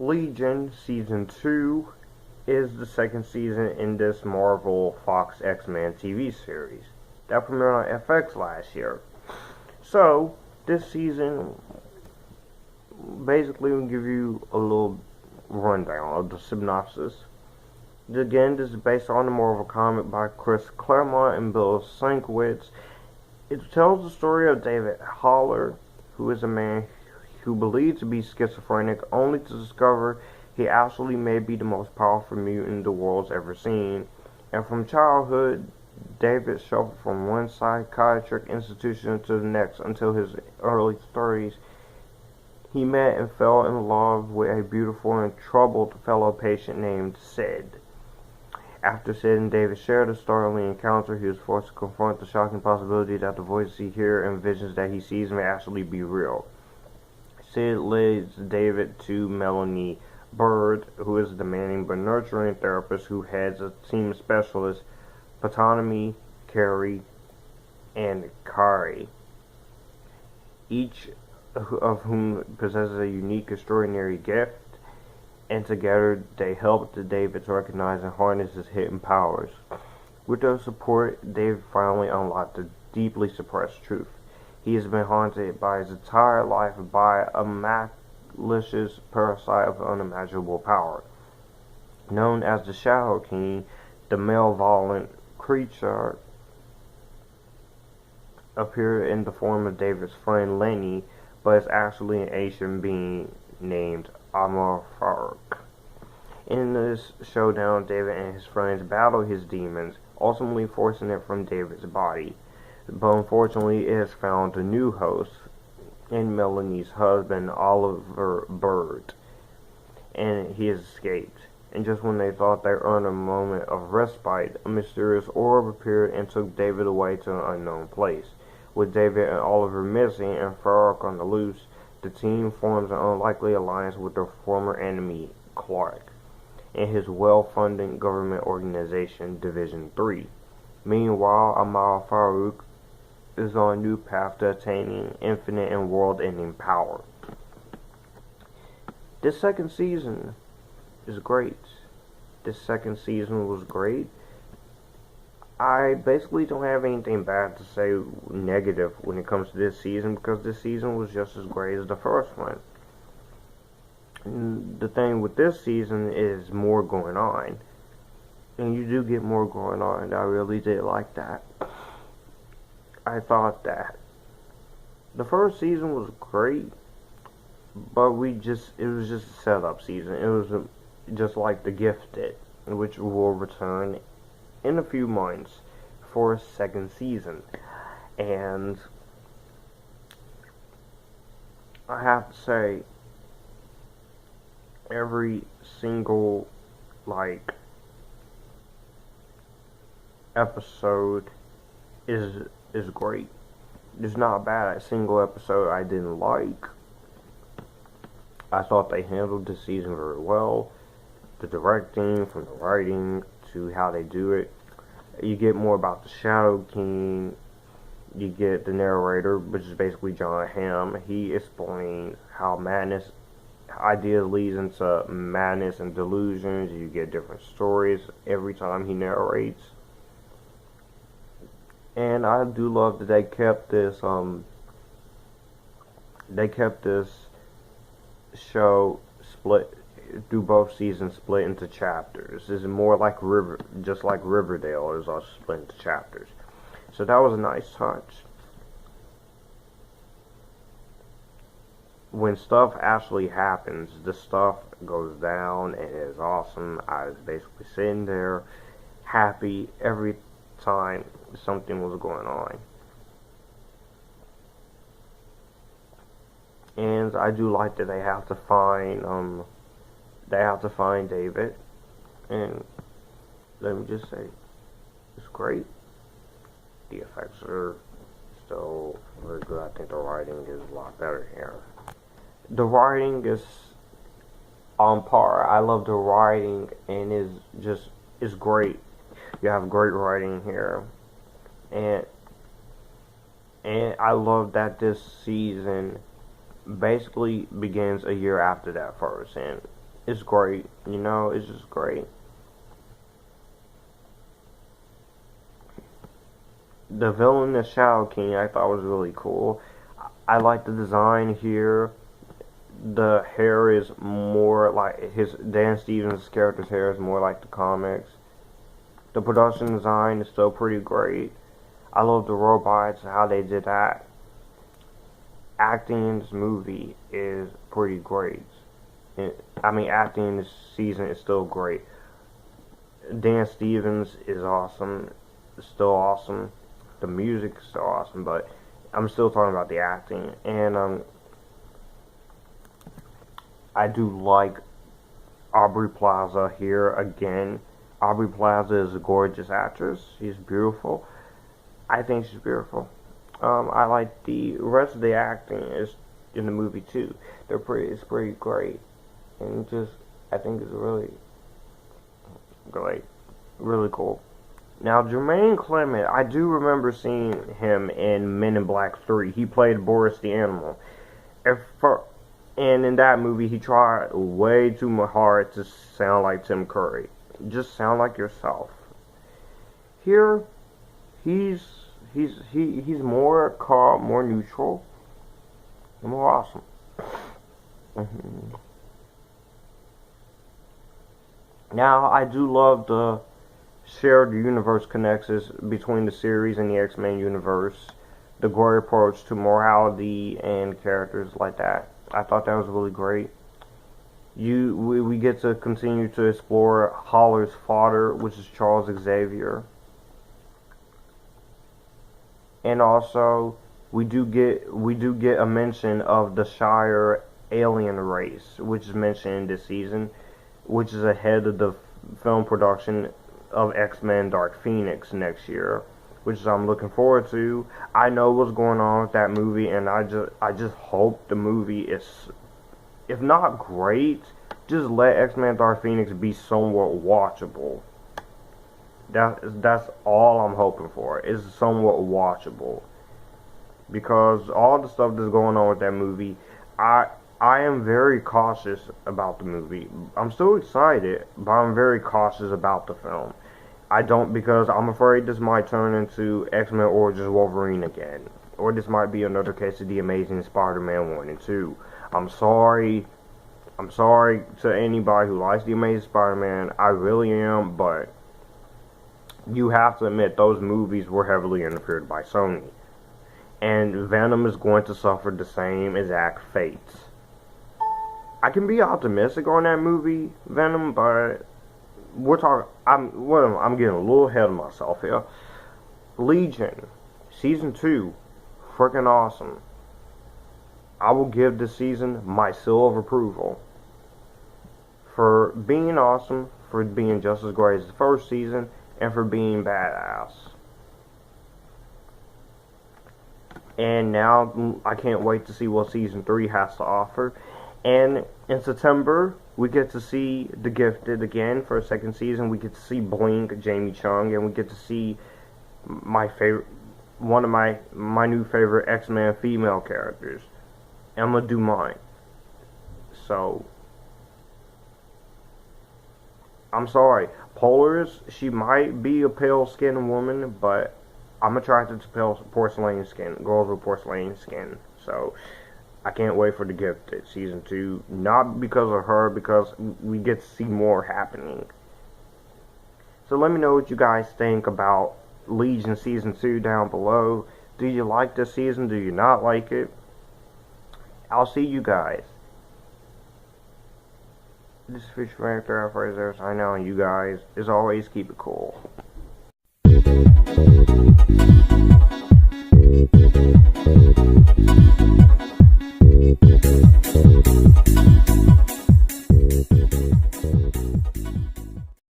Legion Season 2 is the second season in this Marvel Fox X-Men TV series that premiered on FX last year. So, this season basically will give you a little rundown of the synopsis. Again, this is based on the Marvel comic by Chris Claremont and Bill Sienkiewicz. It tells the story of David Hawley, who is a man who believed to be schizophrenic, only to discover he actually may be the most powerful mutant the world's ever seen. And from childhood, David shuffled from one psychiatric institution to the next until his early 30s. He met and fell in love with a beautiful and troubled fellow patient named Sid. After Sid and David shared a startling encounter, he was forced to confront the shocking possibility that the voices he hears and visions that he sees may actually be real. Sid leads David to Melanie Bird, who is a demanding but nurturing therapist who heads a team of specialists, Ptonomy, Carrie, and Kari, each of whom possesses a unique, extraordinary gift, and together they help David to recognize and harness his hidden powers. With their support, David finally unlocked the deeply suppressed truth. He has been haunted by his entire life by a malicious parasite of unimaginable power. Known as the Shadow King, the malevolent creature appeared in the form of David's friend Lenny, but is actually an Asian being named Amar Farouk. In this showdown, David and his friends battle his demons, ultimately forcing it from David's body. But unfortunately, it has found a new host in Melanie's husband, Oliver Bird, and he has escaped. And just when they thought they earned a moment of respite, a mysterious orb appeared and took David away to an unknown place. With David and Oliver missing and Farouk on the loose, the team forms an unlikely alliance with their former enemy, Clark, and his well-funded government organization, Division 3. Meanwhile, Amar Farouk is on a new path to attaining infinite and world-ending power. This second season is great. This second season was great. I basically don't have anything bad to say negative when it comes to this season, because this season was just as great as the first one. And the thing with this season is more going on. And you do get more going on, and I really did like that. I thought that the first season was great, but it was just a setup season. It was just like The Gifted, which will return in a few months for a second season. And I have to say, every single episode is great. There's not a single episode I didn't like. I thought they handled this season very well. The directing, from the writing to how they do it. You get more about the Shadow King. You get the narrator, which is basically Jon Hamm. He explains how madness ideas leads into madness and delusions. You get different stories every time he narrates. And I do love that they kept this show split through both seasons, split into chapters. This is more like just like Riverdale is also split into chapters. So that was a nice touch. When stuff actually happens, the stuff goes down and it is awesome. I was basically sitting there happy every time something was going on. And I do like that they have to find David, and let me just say, it's great. The effects are still very good. I think the writing is a lot better here. The writing is on par. I love the writing, and it's great. You have great writing here, and I love that this season basically begins a year after that first, and It's great. You know, it's just great. The villain, the Shadow King, I thought was really cool. I like the design here. The hair is more like Dan Stevens' character's hair is more like the comics. The production design is still pretty great. I love the robots, how they did that. Acting in this movie is pretty great. Acting in this season is still great. Dan Stevens is awesome. It's still awesome. The music is still awesome, but I'm still talking about the acting. And I do like Aubrey Plaza here again. Aubrey Plaza is a gorgeous actress. She's beautiful. I think she's beautiful. I like the rest of the acting is in the movie too. It's pretty great, and I think it's really great, really cool. Now Jemaine Clement, I do remember seeing him in Men in Black 3. He played Boris the Animal. And in that movie, he tried way too hard to sound like Tim Curry. Just sound like yourself. Here, he's more calm, more neutral, and more awesome. Now, I do love the shared universe connections between the series and the X-Men universe. The great approach to morality and characters like that. I thought that was really great. We get to continue to explore Hawley's father, which is Charles Xavier. And also, we do get a mention of the Shire alien race, which is mentioned in this season, which is ahead of the film production of X-Men Dark Phoenix next year, which I'm looking forward to. I know what's going on with that movie, and I just hope the movie is, if not great, just let X-Men Dark Phoenix be somewhat watchable. That's all I'm hoping for, is somewhat watchable. Because all the stuff that's going on with that movie, I am very cautious about the movie. I'm still excited, but I'm very cautious about the film. Because I'm afraid this might turn into X-Men Origins Wolverine again. Or this might be another case of The Amazing Spider-Man 1 and 2. I'm sorry to anybody who likes The Amazing Spider-Man. I really am, but you have to admit those movies were heavily interfered by Sony. And Venom is going to suffer the same exact fate. I can be optimistic on that movie, Venom, but I'm getting a little ahead of myself here. Legion, Season 2, freaking awesome. I will give this season my seal of approval. For being awesome, for being just as great as the first season, and for being badass. And now, I can't wait to see what Season 3 has to offer. And in September, we get to see The Gifted again for a second season. We get to see Blink, Jamie Chung, and we get to see one of my new favorite X-Men female characters, Emma Dumont. So, I'm sorry, Polaris, she might be a pale-skinned woman, but I'm attracted to pale porcelain skin, girls with porcelain skin. So, I can't wait for The Gifted Season 2. Not because of her, because we get to see more happening. So let me know what you guys think about Legion Season 2 down below. Do you like this season? Do you not like it? I'll see you guys. This is Fish Factor Fraser signing out, and you guys, as always, keep it cool.